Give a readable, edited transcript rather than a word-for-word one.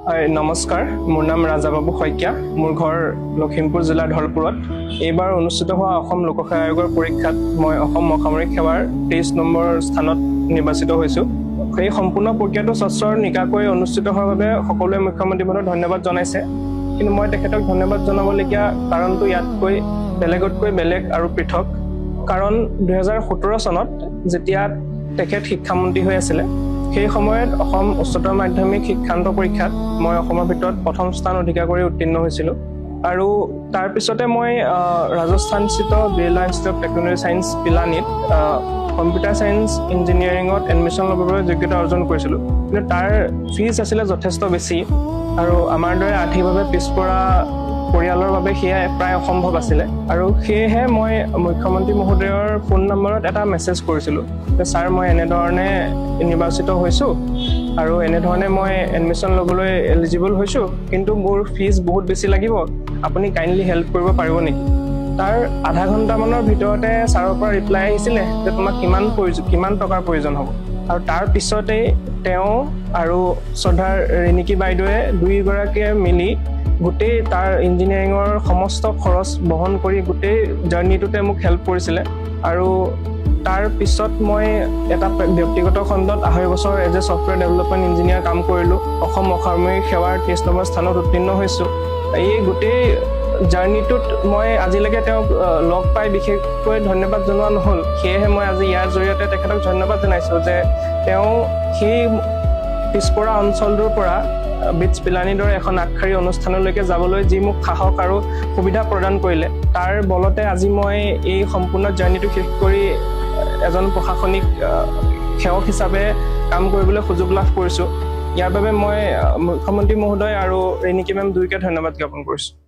নমস্কাৰ, মোৰ নাম ৰাজাবাবু শইকীয়া। মোৰ ঘৰ লখিমপুৰ জিলাৰ ধলপুৰত। এইবাৰ অনুষ্ঠিত হোৱা অসম লোকসেৱা আয়োগৰ পৰীক্ষাত মই অসম অসামৰিক সেৱাৰ 23 নম্বৰ স্থানত নিৰ্বাচিত হৈছোঁ। এই সম্পূৰ্ণ প্ৰক্ৰিয়াটো স্বচ্ছৰ নিকাকৈ অনুষ্ঠিত হোৱাৰ বাবে সকলোৱে মুখ্যমন্ত্ৰী মহোদয়ক ধন্যবাদ জনাইছে। কিন্তু মই তেখেতক ধন্যবাদ জনাবলগীয়া কাৰণটো ইয়াতকৈ বেলেগ আৰু পৃথক। কাৰণ 2017 চনত যেতিয়া তেখেত শিক্ষামন্ত্ৰী হৈ আছিলে, সেই সময়ত অসম উচ্চতৰ মাধ্যমিক শিক্ষান্ত পৰীক্ষাত মই অসমৰ ভিতৰত প্ৰথম স্থান অধিকাৰ কৰি উত্তীৰ্ণ হৈছিলোঁ। আৰু তাৰ পিছতে মই ৰাজস্থানস্থিত Birla institute of technology science পিলানীত কম্পিউটাৰ ছায়েন্স ইঞ্জিনিয়াৰিঙত এডমিশ্যন ল'বৰ বাবে যোগ্যতা অৰ্জন কৰিছিলোঁ। কিন্তু তাৰ ফিজ আছিলে যথেষ্ট বেছি, আৰু আমাৰ দৰে আৰ্থিকভাৱে পিছপৰা পৰিয়ালৰ বাবে সেয়া প্ৰায় অসম্ভৱ আছিলে। আৰু সেয়েহে মই মুখ্যমন্ত্ৰী মহোদয়ৰ ফোন নম্বৰত এটা মেছেজ কৰিছিলোঁ যে ছাৰ, মই এনেধৰণে নিৰ্বাচিত হৈছোঁ আৰু এনেধৰণে মই এডমিশ্যন ল'বলৈ এলিজিবল হৈছোঁ, কিন্তু মোৰ ফিজ বহুত বেছি লাগিব, আপুনি কাইণ্ডলি হেল্প কৰিব পাৰিব নেকি? তাৰ আধা ঘণ্টামানৰ ভিতৰতে ছাৰৰ পৰা ৰিপ্লাই আহিছিলে যে তোমাক কিমান টকাৰ প্ৰয়োজন হ'ব। আৰু তাৰ পিছতেই তেওঁ আৰু শ্ৰদ্ধাৰ ৰিণিকী বাইদেৱে দুয়োগৰাকীয়ে মিলি গোটেই তাৰ ইঞ্জিনিয়াৰিঙৰ সমস্ত খৰচ বহন কৰি গোটেই জাৰ্ণিটোতে মোক হেল্প কৰিছিলে। আৰু তাৰ পিছত মই এটা ব্যক্তিগত খণ্ডত 2.5 বছৰ as a software development engineer কাম কৰিলোঁ। অসম অসামৰিক সেৱাৰ 23 নম্বৰ স্থানত উত্তীৰ্ণ হৈছোঁ। এই গোটেই জাৰ্ণিটোত মই আজিলৈকে তেওঁক লগ পাই বিশেষকৈ ধন্যবাদ জনোৱা নহ'ল। সেয়েহে মই আজি ইয়াৰ জৰিয়তে তেখেতক ধন্যবাদ জনাইছোঁ যে তেওঁ সেই পিছপৰা অঞ্চলটোৰ পৰা বিটছ পিলানীৰ দৰে এখন আগশাৰী অনুষ্ঠানলৈকে যাবলৈ যি মোক সাহস আৰু সুবিধা প্ৰদান কৰিলে, তাৰ বলতে আজি মই এই সম্পূৰ্ণ জাৰ্ণিটো শেষ কৰি এজন প্ৰশাসনিক সেৱক হিচাপে কাম কৰিবলৈ সুযোগ লাভ কৰিছোঁ। ইয়াৰ বাবে মই মুখ্যমন্ত্ৰী মহোদয় আৰু ৰিণিকী মেম দুয়োকে ধন্যবাদ জ্ঞাপন কৰিছোঁ।